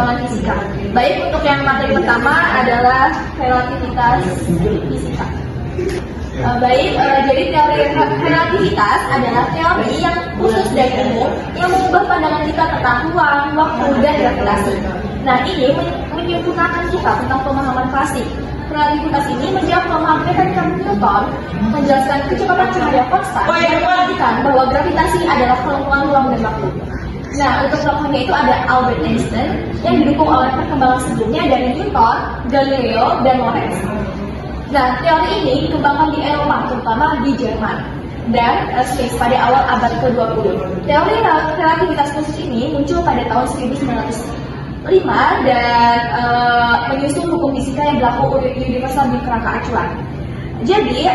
perkembangan fisika. Baik, untuk yang materi pertama adalah relativitas fisika. Jadi teori relativitas adalah teori yang khusus dan umum yang mengubah pandangan kita tentang ruang, waktu, dan gravitasi. Nah, ini menyempurnakan kita tentang pemahaman klasik. Relativitas ini menjawab pemahaman mekanika Newton, menjelaskan kecepatan cahaya konstan, dan memastikan bahwa gravitasi adalah kelengkapan ruang dan waktu. Nah, untuk tokohnya itu ada Albert Einstein yang didukung oleh perkembangan sebelumnya dari Newton, Galileo, dan Lorentz. Nah, teori ini dikembangkan di Eropa, terutama di Jerman dan Swiss pada awal abad ke-20. Teori relativitas khusus ini muncul pada tahun 1905 dan menyusun hukum fisika yang berlaku universal di kerangka acuan. Jadi,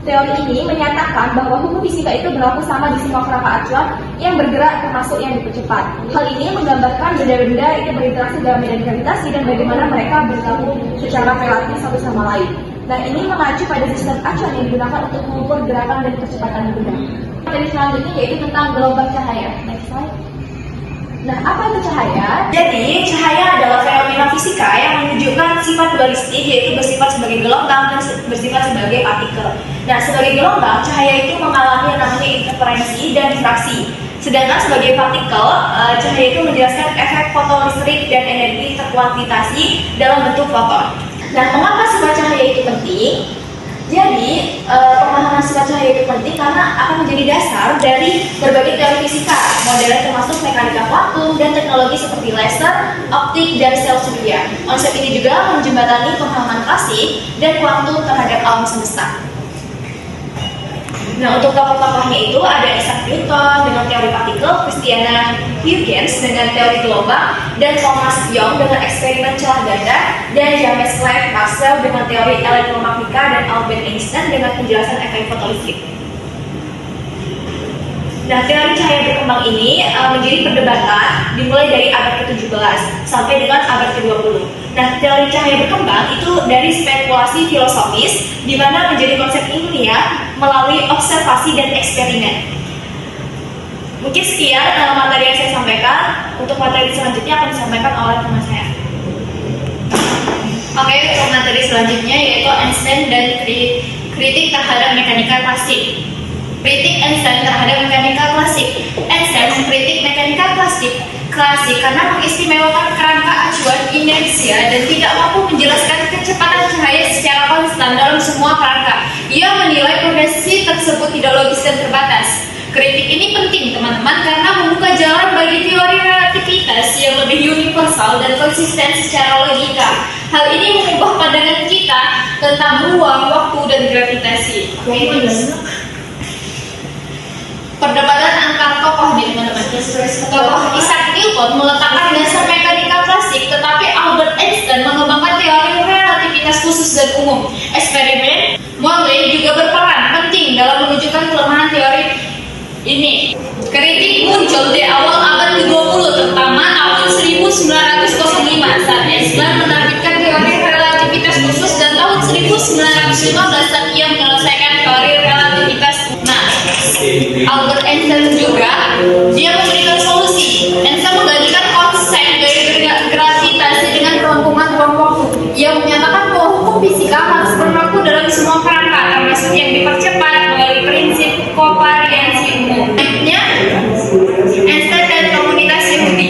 teori ini menyatakan bahwa hukum fisika itu berlaku sama di semua kerangka acuan yang bergerak termasuk yang dipercepat. Hal ini menggambarkan benda-benda itu berinteraksi dalam medan gravitasi dan bagaimana mereka berlaku secara relatif satu sama lain. Nah, ini mengacu pada sistem acuan yang digunakan untuk mengukur gerakan dan kecepatan benda. Materi selanjutnya yaitu tentang gelombang cahaya. Next slide. Nah, apa itu cahaya? Jadi, cahaya adalah fenomena fisika yang menunjukkan sifat dualistik, yaitu bersifat sebagai gelombang dan bersifat sebagai partikel. Nah, sebagai gelombang, cahaya itu mengalami yang namanya interferensi dan difraksi. Sedangkan sebagai partikel, cahaya itu menjelaskan efek fotolistrik dan energi terkuantitasi dalam bentuk foton. Nah, mengapa sifat cahaya itu penting? Jadi, pemahaman sifat cahaya itu penting karena akan menjadi dasar dari berbagai teori fisika, modelnya termasuk mekanika kuantum dan teknologi seperti laser, optik, dan sel surya. Konsep ini juga menjembatani pemahaman klasik dan kuantum terhadap alam semesta. Nah, untuk tokoh-tokohnya itu ada Isaac Newton dengan teori partikel, Christiana Huygens dengan teori gelombang, dan Thomas Young dengan eksperimen celah ganda, dan James Clerk Maxwell dengan teori elektromagnetika, dan Albert Einstein dengan penjelasan efek fotolistrik. Nah, teori cahaya berkembang ini menjadi perdebatan dimulai dari abad ke-17 sampai dengan abad ke-20. Nah, teori cahaya berkembang itu dari spekulasi filosofis di mana menjadi konsep ilmiah melalui observasi dan eksperimen. Mungkin sekian materi yang saya sampaikan. Untuk materi selanjutnya akan disampaikan oleh teman saya. Oke, untuk materi selanjutnya yaitu Einstein dan kritik terhadap mekanika klasik. Kritik Einstein terhadap mekanika klasik. Einstein mengkritik mekanika klasik karena mengistimewakan kerangka acuan inersia dan tidak mampu menjelaskan kecepatan cahaya secara konstan dalam semua kerangka. Ia menilai progresi tersebut tidak logis dan terbatas. Kritik ini penting, teman-teman, karena membuka jalan bagi teori relativitas yang lebih universal dan konsisten secara logika. Hal ini mengubah pandangan kita tentang ruang, waktu, dan gravitasi. Perdebatan antar tokoh nih, teman-teman. Tokoh Isaac Newton meletakkan dasar mekanika klasik, tetapi Albert Einstein mengembangkan teori relativitas khusus dan umum. Eksperimen Morley juga berperan penting dalam menunjukkan kelemahan teori ini. Kritik muncul di awal abad ke-20, terutama tahun 1905 saat Einstein menerbitkan teori relativitas khusus dan tahun 1915 saat ia menyelesaikan teori relativitas. Nah, Albert Einstein juga dia memberikan solusi. Einstein menggantikan konsep dari gravitasi dengan kelengkungan ruang waktu. Ia menyatakan bahwa hukum fisika harus berlaku dalam semua kerangka, termasuk yang dipercepat melalui prinsip kovariansi umum. Selanjutnya, Einstein dan komunitas Yahudi.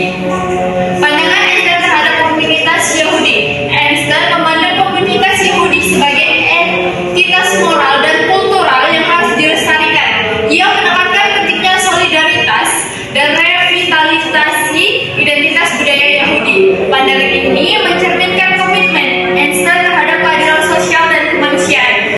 Pandangan Einstein terhadap komunitas Yahudi. Einstein memandang komunitas Yahudi sebagai entitas moral dan kultural yang harus dilestarikan. Ia menekankan pentingnya solidaritas dan revitalisasi identitas budaya Yahudi. Pandangan ini